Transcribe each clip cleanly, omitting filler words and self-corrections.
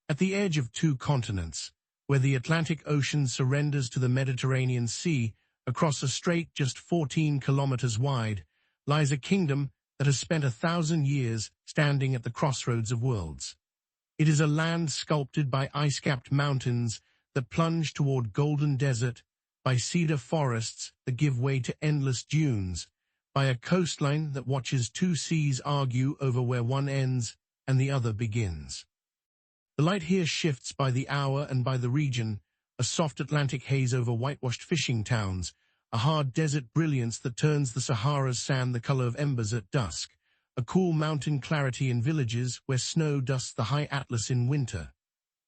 At the edge of two continents, where the Atlantic Ocean surrenders to the Mediterranean Sea across a strait just 14 kilometers wide, lies a kingdom that has spent 1,000 years standing at the crossroads of worlds. It is a land sculpted by ice-capped mountains that plunge toward golden desert, by cedar forests that give way to endless dunes, by a coastline that watches two seas argue over where one ends and the other begins. The light here shifts by the hour and by the region, a soft Atlantic haze over whitewashed fishing towns, a hard desert brilliance that turns the Sahara's sand the color of embers at dusk, a cool mountain clarity in villages where snow dusts the high Atlas in winter.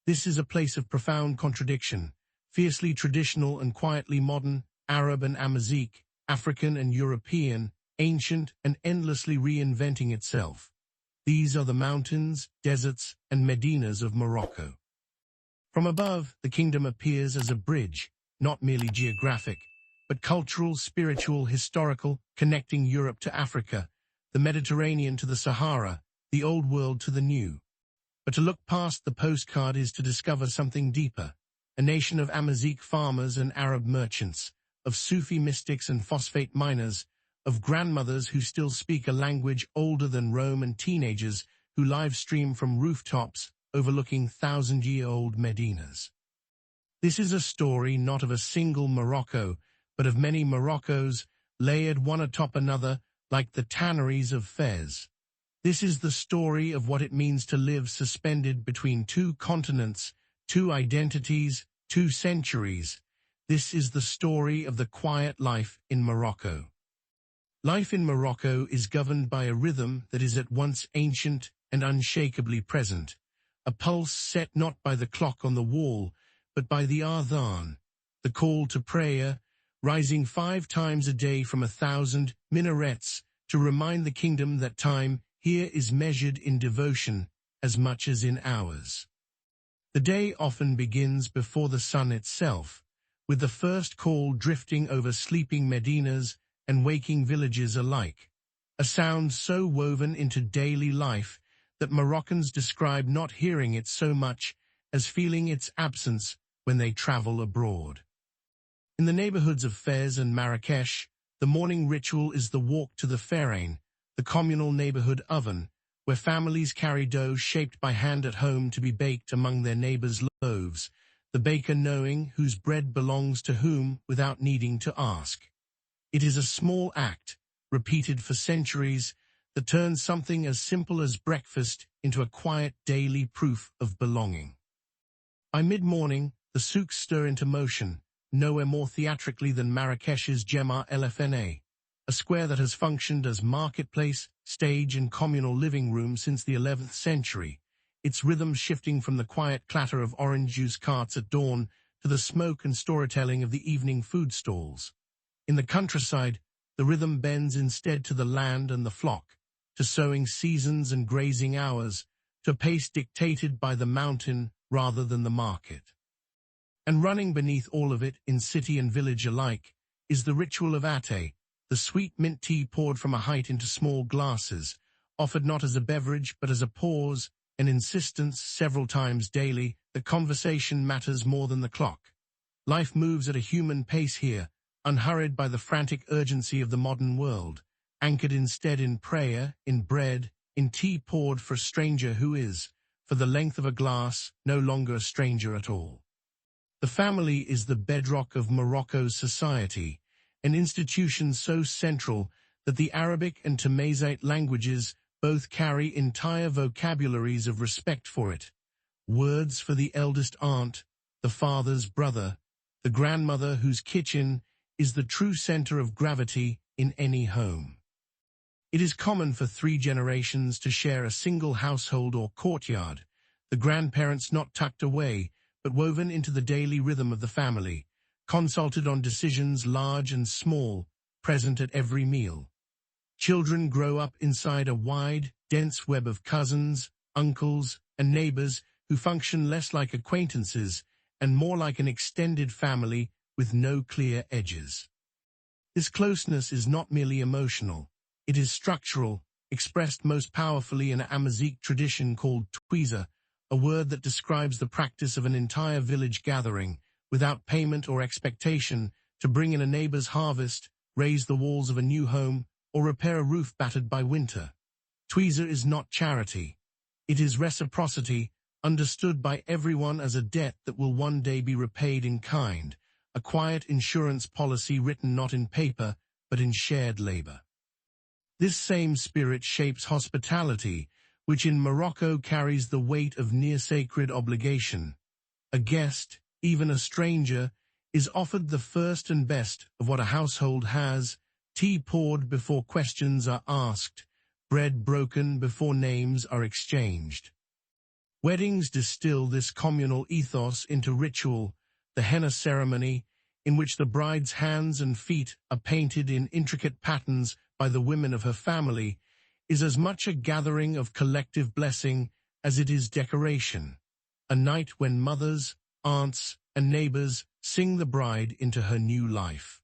This is a place of profound contradiction, fiercely traditional and quietly modern, Arab and Amazigh, African and European, ancient and endlessly reinventing itself. These are the mountains, deserts, and medinas of Morocco. From above, the kingdom appears as a bridge, not merely geographic, but cultural, spiritual, historical, connecting Europe to Africa, the Mediterranean to the Sahara, the old world to the new. But to look past the postcard is to discover something deeper, a nation of Amazigh farmers and Arab merchants, of Sufi mystics and phosphate miners, of grandmothers who still speak a language older than Rome and teenagers who live stream from rooftops overlooking thousand-year-old medinas. This is a story not of a single Morocco, but of many Moroccos, layered one atop another like the tanneries of Fez. This is the story of what it means to live suspended between two continents, two identities, 2 centuries. This is the story of the quiet life in Morocco. Life in Morocco is governed by a rhythm that is at once ancient and unshakably present, a pulse set not by the clock on the wall, but by the adhan, the call to prayer, rising 5 times a day from 1,000 minarets to remind the kingdom that time here is measured in devotion as much as in hours. The day often begins before the sun itself, with the first call drifting over sleeping medinas and waking villages alike, a sound so woven into daily life that Moroccans describe not hearing it so much as feeling its absence when they travel abroad. In the neighborhoods of Fez and Marrakesh, the morning ritual is the walk to the Ferain, the communal neighborhood oven, where families carry dough shaped by hand at home to be baked among their neighbors' loaves, the baker knowing whose bread belongs to whom without needing to ask. It is a small act, repeated for centuries, that turns something as simple as breakfast into a quiet daily proof of belonging. By mid-morning, the souks stir into motion, nowhere more theatrically than Marrakesh's Jema El Fna, a square that has functioned as marketplace, stage and communal living room since the 11th century, its rhythm shifting from the quiet clatter of orange juice carts at dawn to the smoke and storytelling of the evening food stalls. In the countryside, the rhythm bends instead to the land and the flock, to sowing seasons and grazing hours, to a pace dictated by the mountain rather than the market. And running beneath all of it, in city and village alike, is the ritual of ate, the sweet mint tea poured from a height into small glasses, offered not as a beverage but as a pause, an insistence several times daily that conversation matters more than the clock. Life moves at a human pace here, unhurried by the frantic urgency of the modern world, anchored instead in prayer, in bread, in tea poured for a stranger who is, for the length of a glass, no longer a stranger at all. The family is the bedrock of Morocco's society, an institution so central that the Arabic and Tamazight languages both carry entire vocabularies of respect for it. Words for the eldest aunt, the father's brother, the grandmother whose kitchen is the true center of gravity in any home. It is common for 3 generations to share a single household or courtyard, the grandparents not tucked away, but woven into the daily rhythm of the family, consulted on decisions large and small, present at every meal. Children grow up inside a wide, dense web of cousins, uncles, and neighbors who function less like acquaintances and more like an extended family with no clear edges. This closeness is not merely emotional, it is structural, expressed most powerfully in an Amazigh tradition called twiza, a word that describes the practice of an entire village gathering, without payment or expectation, to bring in a neighbor's harvest, raise the walls of a new home, or repair a roof battered by winter. Twiza is not charity. It is reciprocity, understood by everyone as a debt that will one day be repaid in kind, a quiet insurance policy written not in paper, but in shared labor. This same spirit shapes hospitality, which in Morocco carries the weight of near-sacred obligation. A guest, even a stranger, is offered the first and best of what a household has, tea poured before questions are asked, bread broken before names are exchanged. Weddings distill this communal ethos into ritual, the henna ceremony, in which the bride's hands and feet are painted in intricate patterns by the women of her family, is as much a gathering of collective blessing as it is decoration, a night when mothers, aunts, and neighbors sing the bride into her new life.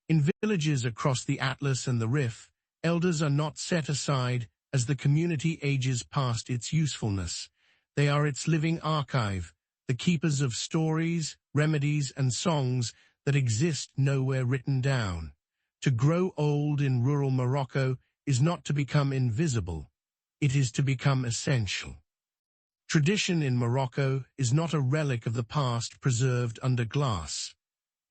In villages across the Atlas and the Rif, elders are not set aside as the community ages past its usefulness. They are its living archive, the keepers of stories, remedies, and songs that exist nowhere written down. To grow old in rural Morocco is not to become invisible, it is to become essential. Tradition in Morocco is not a relic of the past preserved under glass.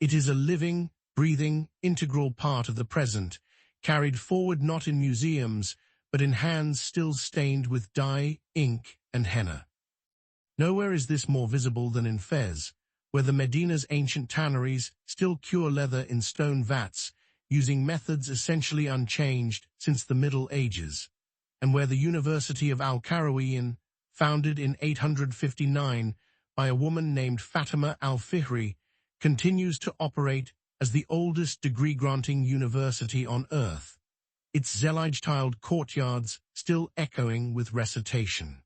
It is a living, breathing, integral part of the present, carried forward not in museums, but in hands still stained with dye, ink, and henna. Nowhere is this more visible than in Fez, where the Medina's ancient tanneries still cure leather in stone vats, using methods essentially unchanged since the Middle Ages, and where the University of Al-Qarawiyyin, founded in 859 by a woman named Fatima al-Fihri, continues to operate as the oldest degree-granting university on Earth, its Zellige-tiled courtyards still echoing with recitation.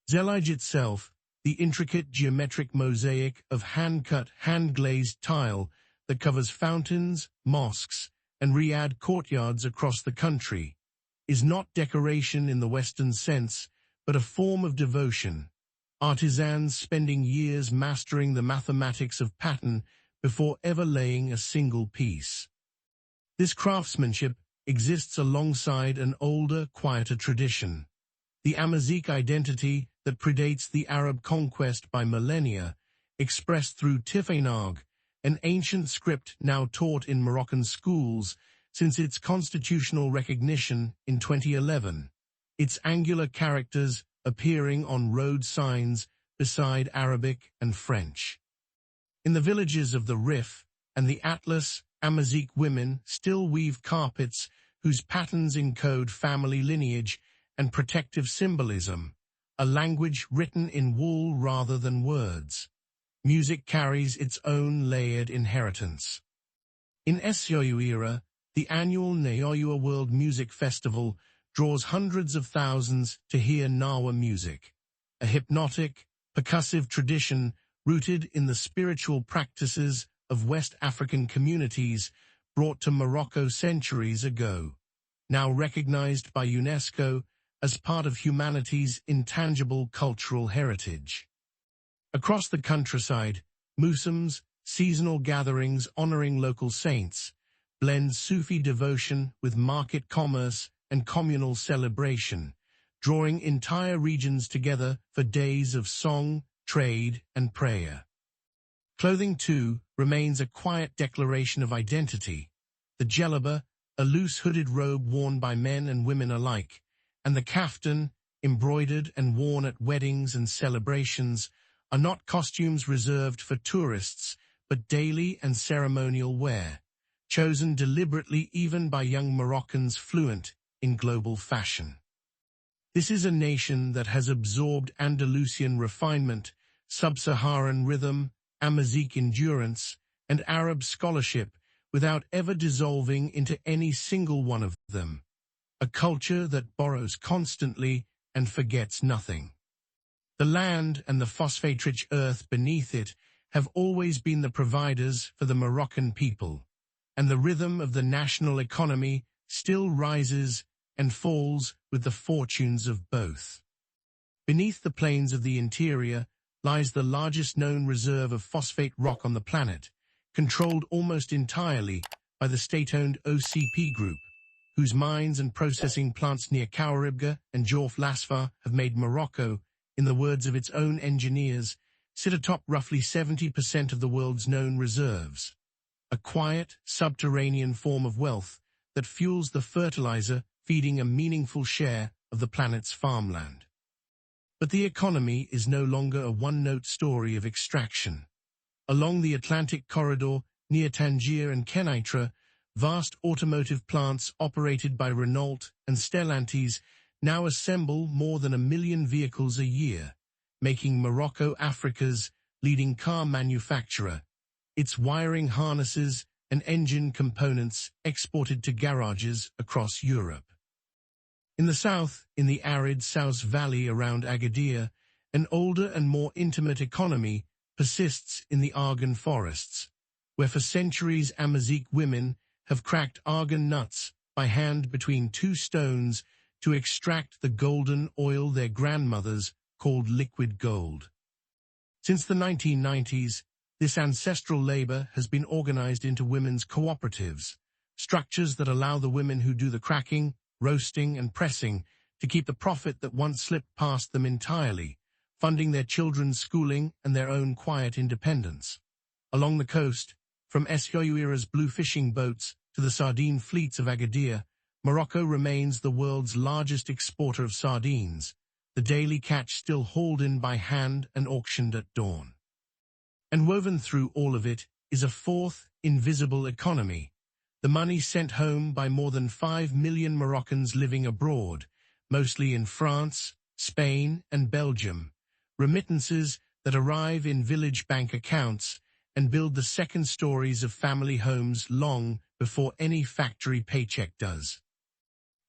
Zellige itself, the intricate geometric mosaic of hand-cut, hand-glazed tile that covers fountains, mosques, and riad courtyards across the country, is not decoration in the Western sense, but a form of devotion, artisans spending years mastering the mathematics of pattern before ever laying a single piece. This craftsmanship exists alongside an older, quieter tradition, the Amazigh identity that predates the Arab conquest by millennia, expressed through Tifinagh, an ancient script now taught in Moroccan schools since its constitutional recognition in 2011, its angular characters appearing on road signs beside Arabic and French. In the villages of the Rif and the Atlas, Amazigh women still weave carpets whose patterns encode family lineage and protective symbolism, a language written in wool rather than words. Music carries its own layered inheritance. In Chefchaouen, the annual Chefchaouen World Music Festival draws hundreds of thousands to hear Nawa music, a hypnotic, percussive tradition rooted in the spiritual practices of West African communities brought to Morocco centuries ago, now recognized by UNESCO as part of humanity's intangible cultural heritage. Across the countryside, musems, seasonal gatherings honoring local saints, blend Sufi devotion with market commerce and communal celebration, drawing entire regions together for days of song, trade, and prayer. Clothing, too, remains a quiet declaration of identity. The djellaba, a loose hooded robe worn by men and women alike, and the kaftan, embroidered and worn at weddings and celebrations, are not costumes reserved for tourists, but daily and ceremonial wear, chosen deliberately even by young Moroccans fluent in global fashion. This is a nation that has absorbed Andalusian refinement, sub-Saharan rhythm, Amazigh endurance, and Arab scholarship without ever dissolving into any single one of them. A culture that borrows constantly and forgets nothing. The land and the phosphate-rich earth beneath it have always been the providers for the Moroccan people, and the rhythm of the national economy still rises and falls with the fortunes of both. Beneath the plains of the interior lies the largest known reserve of phosphate rock on the planet, controlled almost entirely by the state-owned OCP Group, whose mines and processing plants near Kouaribga and Jorf Lasfar have made Morocco, in the words of its own engineers, sit atop roughly 70% of the world's known reserves. A quiet, subterranean form of wealth that fuels the fertilizer feeding a meaningful share of the planet's farmland. But the economy is no longer a one-note story of extraction. Along the Atlantic corridor near Tangier and Kenitra, vast automotive plants operated by Renault and Stellantis now assemble more than 1 million vehicles a year, making Morocco Africa's leading car manufacturer, its wiring harnesses and engine components exported to garages across Europe. In the south, in the arid South Valley around Agadir, an older and more intimate economy persists in the argan forests, where for centuries Amazigh women have cracked argan nuts by hand between 2 stones to extract the golden oil their grandmothers called liquid gold. Since the 1990s, this ancestral labor has been organized into women's cooperatives, structures that allow the women who do the cracking, roasting, and pressing to keep the profit that once slipped past them entirely, funding their children's schooling and their own quiet independence. Along the coast, from Essaouira's blue fishing boats to the sardine fleets of Agadir, Morocco remains the world's largest exporter of sardines, the daily catch still hauled in by hand and auctioned at dawn. And woven through all of it is a fourth, invisible economy, the money sent home by more than 5 million Moroccans living abroad, mostly in France, Spain, and Belgium, remittances that arrive in village bank accounts and build the second stories of family homes long before any factory paycheck does.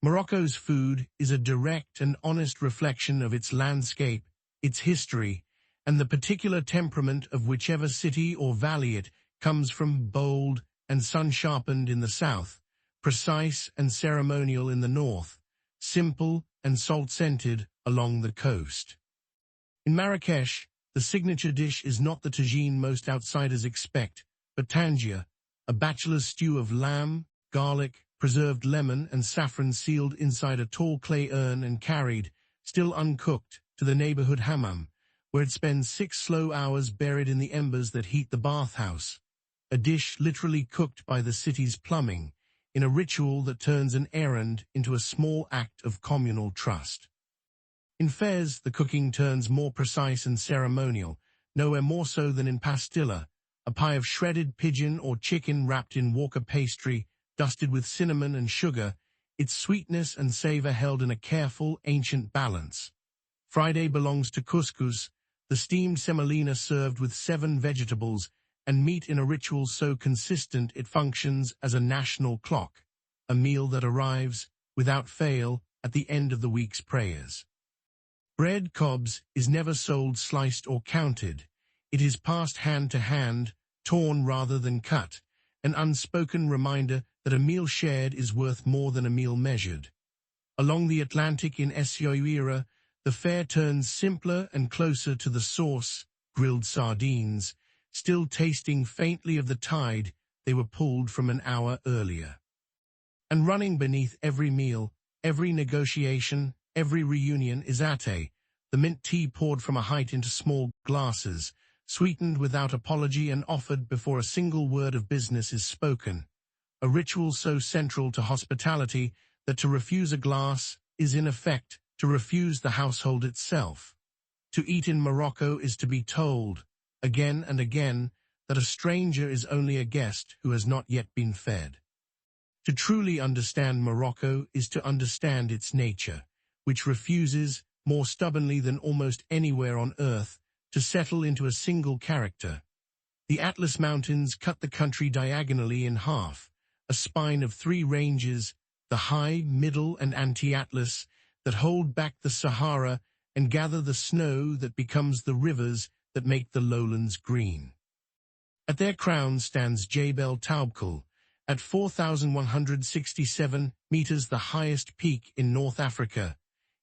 Morocco's food is a direct and honest reflection of its landscape, its history, and the particular temperament of whichever city or valley it comes from. Bold and sun-sharpened in the south, precise and ceremonial in the north, simple and salt-scented along the coast. In Marrakesh, the signature dish is not the tagine most outsiders expect, but tangier, a bachelor's stew of lamb, garlic, preserved lemon, and saffron sealed inside a tall clay urn and carried, still uncooked, to the neighborhood hammam, where it spends 6 slow hours buried in the embers that heat the bathhouse, a dish literally cooked by the city's plumbing, in a ritual that turns an errand into a small act of communal trust. In Fez, the cooking turns more precise and ceremonial, nowhere more so than in pastilla, a pie of shredded pigeon or chicken wrapped in Walker pastry, dusted with cinnamon and sugar, its sweetness and savor held in a careful, ancient balance. Friday belongs to couscous, the steamed semolina served with 7 vegetables, and meat in a ritual so consistent it functions as a national clock, a meal that arrives, without fail, at the end of the week's prayers. Bread cobs is never sold sliced or counted. It is passed hand to hand, torn rather than cut, an unspoken reminder that a meal shared is worth more than a meal measured. Along the Atlantic in Essaouira, the fare turns simpler and closer to the source, grilled sardines, still tasting faintly of the tide they were pulled from an hour earlier. And running beneath every meal, every negotiation, every reunion is ate, the mint tea poured from a height into small glasses, sweetened without apology and offered before a single word of business is spoken, a ritual so central to hospitality that to refuse a glass is in effect to refuse the household itself. To eat in Morocco is to be told, again and again, that a stranger is only a guest who has not yet been fed. To truly understand Morocco is to understand its nature, which refuses, more stubbornly than almost anywhere on earth, to settle into a single character. The Atlas Mountains cut the country diagonally in half, a spine of 3 ranges, the high, middle, and anti-Atlas, that hold back the Sahara and gather the snow that becomes the rivers that make the lowlands green. At their crown stands Jebel Toubkal, at 4,167 meters the highest peak in North Africa,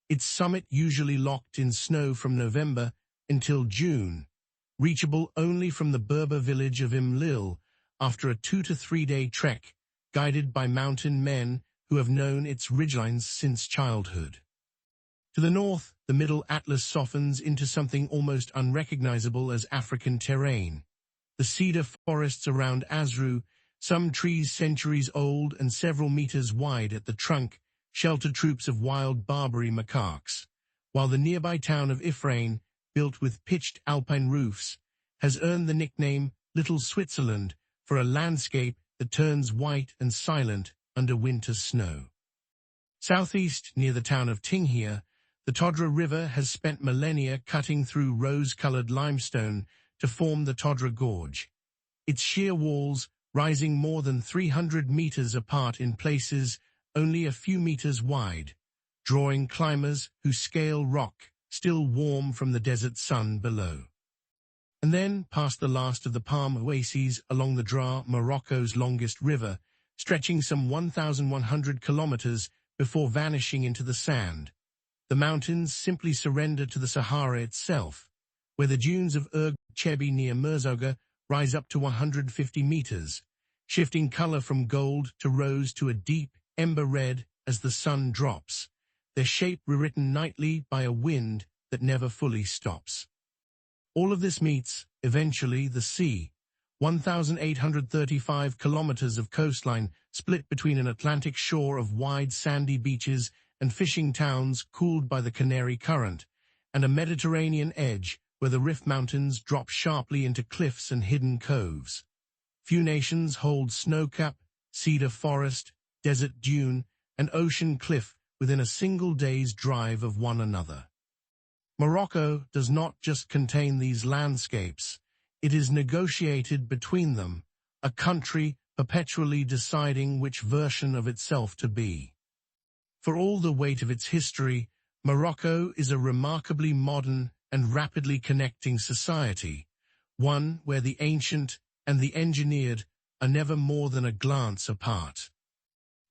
its summit usually locked in snow from November until June, reachable only from the Berber village of Imlil after a 2 to 3 day trek, guided by mountain men who have known its ridgelines since childhood. To the north, the Middle Atlas softens into something almost unrecognizable as African terrain. The cedar forests around Azru, some trees centuries old and several meters wide at the trunk, shelter troops of wild Barbary macaques, while the nearby town of Ifrane, built with pitched alpine roofs, has earned the nickname Little Switzerland for a landscape that turns white and silent under winter snow. Southeast, near the town of Tinghia, the Todra River has spent millennia cutting through rose-colored limestone to form the Todra Gorge, its sheer walls rising more than 300 meters apart in places only a few meters wide, drawing climbers who scale rock still warm from the desert sun below. And then past the last of the palm oases along the Dra, Morocco's longest river, stretching some 1,100 kilometers before vanishing into the sand. The mountains simply surrender to the Sahara itself, where the dunes of Erg Chebbi near Merzouga rise up to 150 meters, shifting color from gold to rose to a deep ember red as the sun drops, their shape rewritten nightly by a wind that never fully stops. All of this meets, eventually, the sea, 1,835 kilometers of coastline split between an Atlantic shore of wide sandy beaches and fishing towns cooled by the Canary Current, and a Mediterranean edge where the Rift Mountains drop sharply into cliffs and hidden coves. Few nations hold snowcap, cedar forest, desert dune, and ocean cliff within a single day's drive of one another. Morocco does not just contain these landscapes, it is negotiated between them, a country perpetually deciding which version of itself to be. For all the weight of its history, Morocco is a remarkably modern and rapidly connecting society, one where the ancient and the engineered are never more than a glance apart.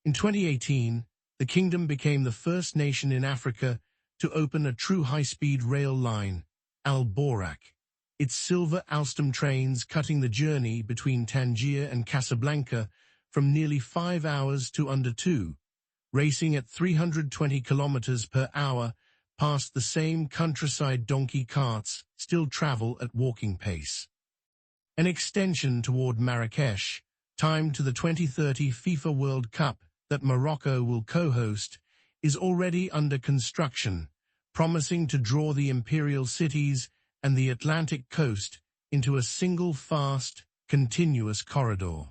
In 2018, the kingdom became the first nation in Africa to open a true high-speed rail line, Al Borak, its silver Alstom trains cutting the journey between Tangier and Casablanca from nearly 5 hours to under 2, racing at 320 kilometers per hour past the same countryside donkey carts still travel at walking pace. An extension toward Marrakesh, timed to the 2030 FIFA World Cup that Morocco will co-host, is already under construction, promising to draw the imperial cities and the Atlantic coast into a single fast, continuous corridor.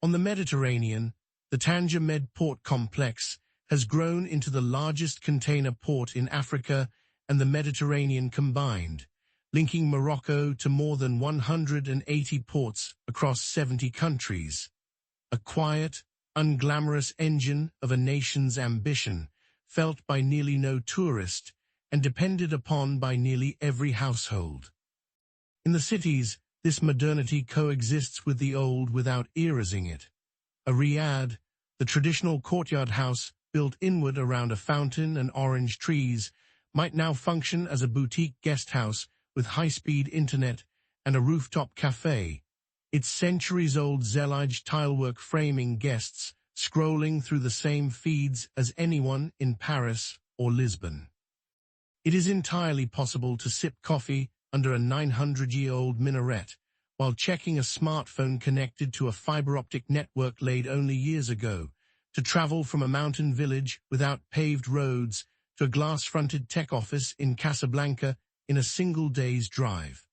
On the Mediterranean, the Tanger Med port complex has grown into the largest container port in Africa and the Mediterranean combined, linking Morocco to more than 180 ports across 70 countries. A quiet, unglamorous engine of a nation's ambition, felt by nearly no tourist and depended upon by nearly every household. In the cities, this modernity coexists with the old without erasing it. A riad, the traditional courtyard house built inward around a fountain and orange trees, might now function as a boutique guest house with high-speed internet and a rooftop cafe, its centuries-old Zellige tilework framing guests scrolling through the same feeds as anyone in Paris or Lisbon. It is entirely possible to sip coffee under a 900-year-old minaret while checking a smartphone connected to a fiber-optic network laid only years ago, to travel from a mountain village without paved roads to a glass-fronted tech office in Casablanca in a single day's drive.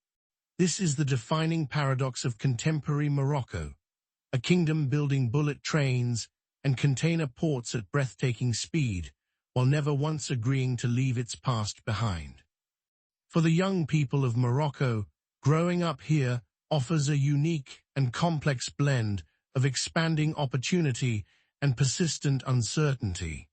This is the defining paradox of contemporary Morocco, a kingdom building bullet trains and container ports at breathtaking speed, while never once agreeing to leave its past behind. For the young people of Morocco, growing up here offers a unique and complex blend of expanding opportunity and persistent uncertainty.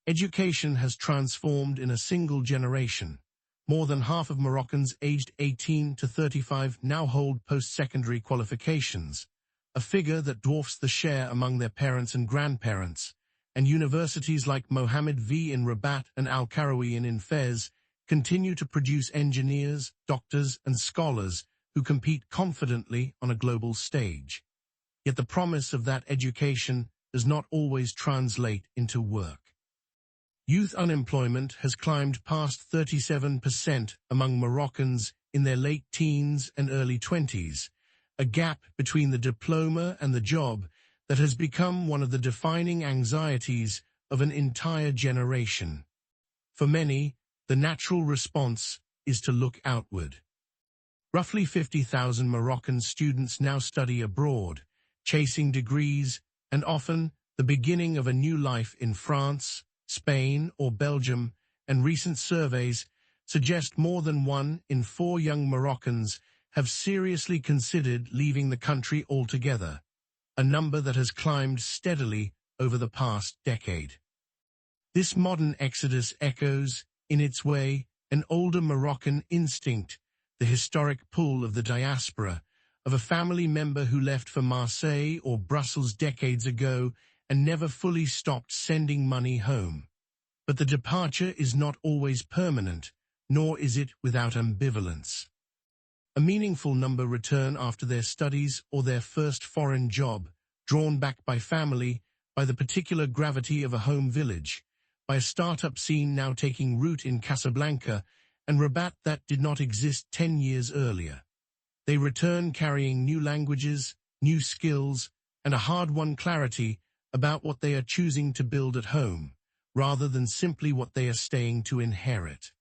Education has transformed in a single generation. More than half of Moroccans aged 18 to 35 now hold post-secondary qualifications, a figure that dwarfs the share among their parents and grandparents, and universities like Mohammed V in Rabat and Al-Karawi in Fez continue to produce engineers, doctors, and scholars who compete confidently on a global stage. Yet the promise of that education does not always translate into work. Youth unemployment has climbed past 37% among Moroccans in their late teens and early 20s, a gap between the diploma and the job that has become one of the defining anxieties of an entire generation. For many, the natural response is to look outward. Roughly 50,000 Moroccan students now study abroad, chasing degrees and often the beginning of a new life in France, Spain, or Belgium, and recent surveys suggest more than 1 in 4 young Moroccans have seriously considered leaving the country altogether, a number that has climbed steadily over the past decade. This modern exodus echoes, in its way, an older Moroccan instinct, the historic pull of the diaspora, of a family member who left for Marseille or Brussels decades ago and never fully stopped sending money home. But the departure is not always permanent, nor is it without ambivalence. A meaningful number return after their studies or their first foreign job, drawn back by family, by the particular gravity of a home village, by a startup scene now taking root in Casablanca and Rabat that did not exist 10 years earlier. They return carrying new languages, new skills, and a hard-won clarity about what they are choosing to build at home, rather than simply what they are staying to inherit.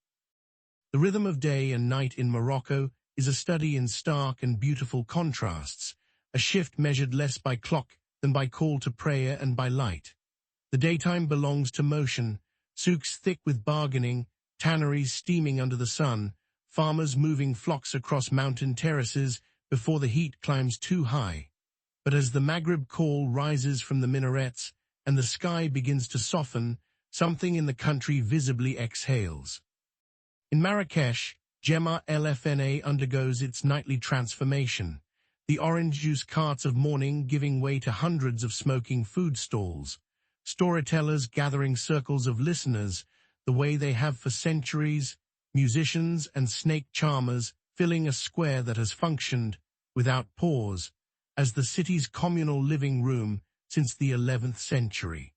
The rhythm of day and night in Morocco is a study in stark and beautiful contrasts, a shift measured less by clock than by call to prayer and by light. The daytime belongs to motion, souks thick with bargaining, tanneries steaming under the sun, farmers moving flocks across mountain terraces before the heat climbs too high. But as the Maghrib call rises from the minarets and the sky begins to soften, something in the country visibly exhales. In Marrakesh, Jemma LFNA undergoes its nightly transformation, the orange juice carts of morning giving way to hundreds of smoking food stalls, storytellers gathering circles of listeners the way they have for centuries, musicians and snake charmers filling a square that has functioned, without pause, as the city's communal living room since the 11th century.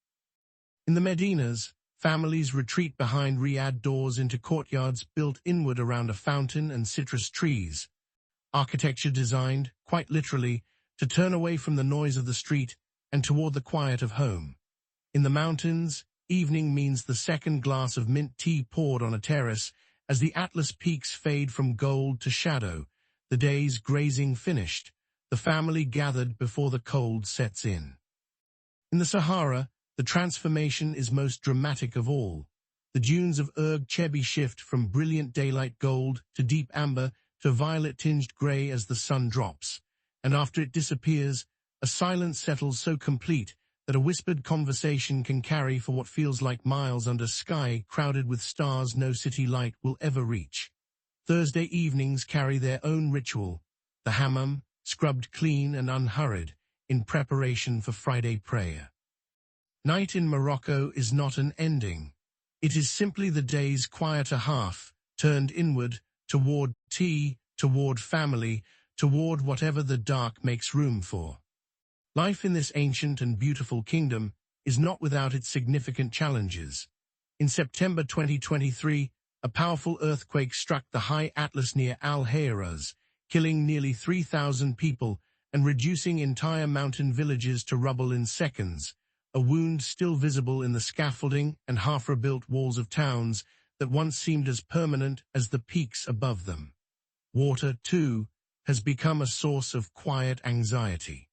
In the Medinas, families retreat behind riad doors into courtyards built inward around a fountain and citrus trees, architecture designed, quite literally, to turn away from the noise of the street and toward the quiet of home. In the mountains, evening means the second glass of mint tea poured on a terrace as the Atlas peaks fade from gold to shadow, the day's grazing finished, the family gathered before the cold sets in. In the Sahara, the transformation is most dramatic of all. The dunes of Erg Chebbi shift from brilliant daylight gold to deep amber to violet-tinged grey as the sun drops, and after it disappears, a silence settles so complete that a whispered conversation can carry for what feels like miles under sky crowded with stars no city light will ever reach. Thursday evenings carry their own ritual, the hammam, scrubbed clean and unhurried, in preparation for Friday prayer. Night in Morocco is not an ending. It is simply the day's quieter half, turned inward, toward tea, toward family, toward whatever the dark makes room for. Life in this ancient and beautiful kingdom is not without its significant challenges. In September 2023, a powerful earthquake struck the high Atlas near Al-Hayraz, killing nearly 3,000 people and reducing entire mountain villages to rubble in seconds, a wound still visible in the scaffolding and half-rebuilt walls of towns that once seemed as permanent as the peaks above them. Water, too, has become a source of quiet anxiety.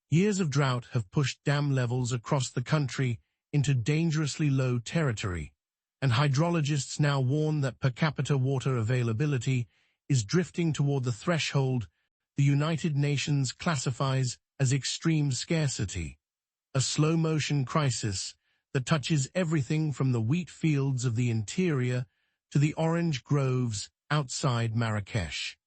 Years of drought have pushed dam levels across the country into dangerously low territory, and hydrologists now warn that per capita water availability is drifting toward the threshold the United Nations classifies as extreme scarcity, a slow-motion crisis that touches everything from the wheat fields of the interior to the orange groves outside Marrakesh.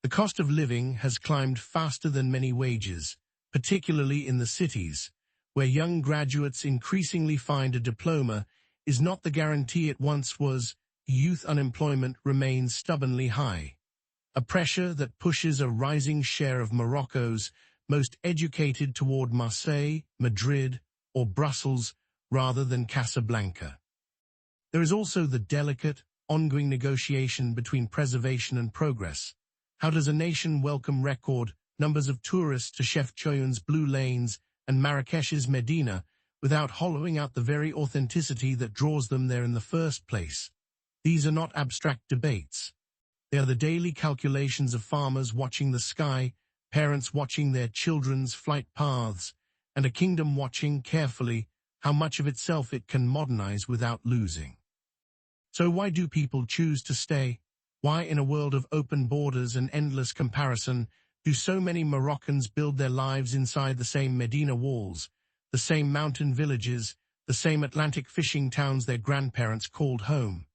The cost of living has climbed faster than many wages, particularly in the cities, where young graduates increasingly find a diploma is not the guarantee it once was. Youth unemployment remains stubbornly high, a pressure that pushes a rising share of Morocco's most educated toward Marseille, Madrid, or Brussels rather than Casablanca. There is also the delicate, ongoing negotiation between preservation and progress. How does a nation welcome record numbers of tourists to Chefchaouen's Blue Lanes and Marrakesh's Medina without hollowing out the very authenticity that draws them there in the first place? These are not abstract debates. They are the daily calculations of farmers watching the sky, parents watching their children's flight paths, and a kingdom watching carefully how much of itself it can modernize without losing. So why do people choose to stay? Why, in a world of open borders and endless comparison, do so many Moroccans build their lives inside the same Medina walls, the same mountain villages, the same Atlantic fishing towns their grandparents called home?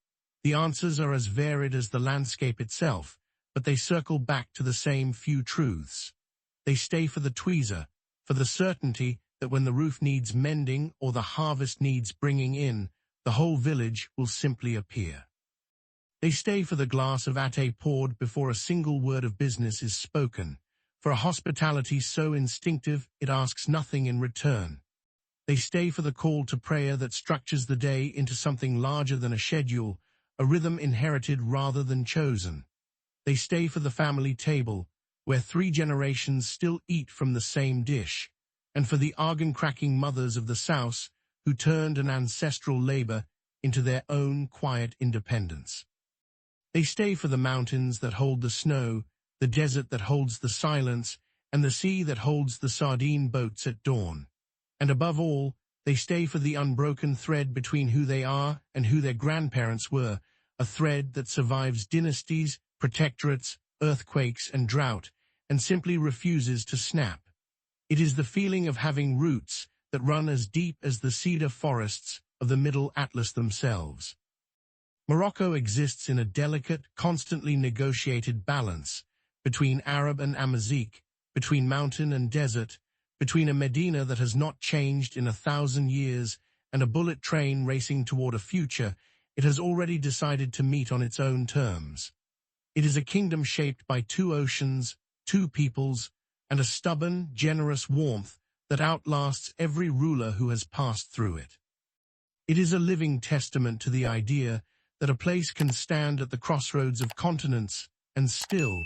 The answers are as varied as the landscape itself, but they circle back to the same few truths. They stay for the twiza, for the certainty that when the roof needs mending or the harvest needs bringing in, the whole village will simply appear. They stay for the glass of ate poured before a single word of business is spoken, for a hospitality so instinctive it asks nothing in return. They stay for the call to prayer that structures the day into something larger than a schedule, a rhythm inherited rather than chosen. They stay for the family table, where 3 generations still eat from the same dish, and for the organ-cracking mothers of the South who turned an ancestral labor into their own quiet independence. They stay for the mountains that hold the snow, the desert that holds the silence, and the sea that holds the sardine boats at dawn. And above all, they stay for the unbroken thread between who they are and who their grandparents were, a thread that survives dynasties, protectorates, earthquakes, and drought, and simply refuses to snap. It is the feeling of having roots that run as deep as the cedar forests of the Middle Atlas themselves. Morocco exists in a delicate, constantly negotiated balance between Arab and Amazigh, between mountain and desert, between a Medina that has not changed in 1,000 years and a bullet train racing toward a future it has already decided to meet on its own terms. It is a kingdom shaped by 2 oceans, 2 peoples, and a stubborn, generous warmth that outlasts every ruler who has passed through it. It is a living testament to the idea that a place can stand at the crossroads of continents and still,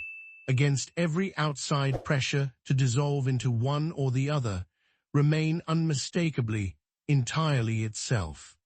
against every outside pressure to dissolve into one or the other, remain unmistakably, entirely itself.